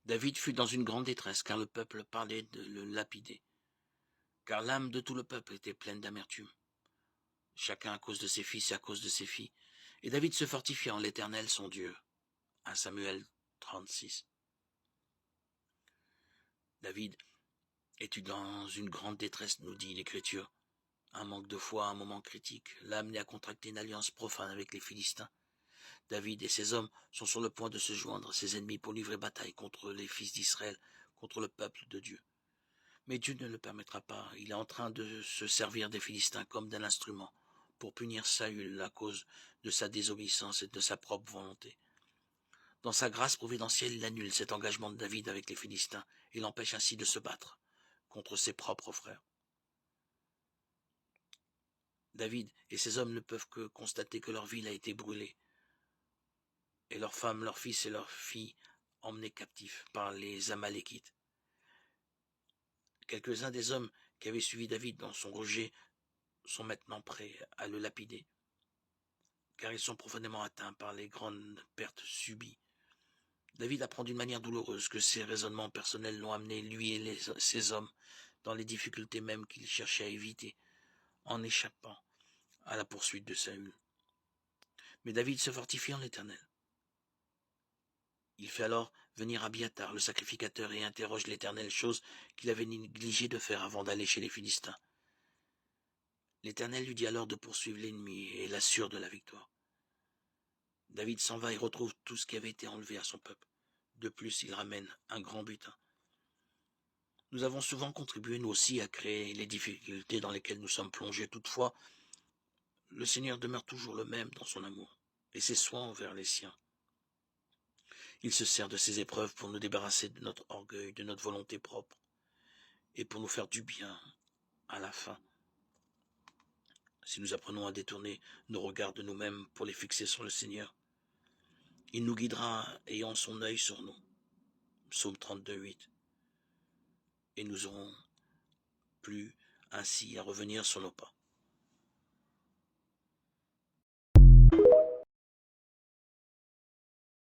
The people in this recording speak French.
David fut dans une grande détresse, car le peuple parlait de le lapider. Car l'âme de tout le peuple était pleine d'amertume, chacun à cause de ses fils et à cause de ses filles. Et David se fortifia en l'Éternel son Dieu. 1 Samuel 36. David es-tu dans une grande détresse, nous dit l'Écriture. Un manque de foi, un moment critique, l'a amené à contracter une alliance profane avec les Philistins. David et ses hommes sont sur le point de se joindre à ses ennemis pour livrer bataille contre les fils d'Israël, contre le peuple de Dieu. Mais Dieu ne le permettra pas. Il est en train de se servir des Philistins comme d'un instrument pour punir Saül à cause de sa désobéissance et de sa propre volonté. Dans sa grâce providentielle, il annule cet engagement de David avec les Philistins et l'empêche ainsi de se battre contre ses propres frères. David et ses hommes ne peuvent que constater que leur ville a été brûlée et leurs femmes, leurs fils et leurs filles emmenés captifs par les Amalékites. Quelques-uns des hommes qui avaient suivi David dans son rejet sont maintenant prêts à le lapider, car ils sont profondément atteints par les grandes pertes subies. David apprend d'une manière douloureuse que ses raisonnements personnels l'ont amené, lui et ses hommes, dans les difficultés mêmes qu'il cherchait à éviter, en échappant à la poursuite de Saül. Mais David se fortifie en l'Éternel. Il fait alors venir Abiathar, le sacrificateur, et interroge l'Éternel, chose qu'il avait négligé de faire avant d'aller chez les Philistins. L'Éternel lui dit alors de poursuivre l'ennemi et l'assure de la victoire. David s'en va et retrouve tout ce qui avait été enlevé à son peuple. De plus, il ramène un grand butin. Nous avons souvent contribué, nous aussi, à créer les difficultés dans lesquelles nous sommes plongés. Toutefois, le Seigneur demeure toujours le même dans son amour et ses soins envers les siens. Il se sert de ces épreuves pour nous débarrasser de notre orgueil, de notre volonté propre, et pour nous faire du bien à la fin. Si nous apprenons à détourner nos regards de nous-mêmes pour les fixer sur le Seigneur, il nous guidera ayant son œil sur nous. Psaume 32:8. Et nous aurons plus ainsi à revenir sur nos pas.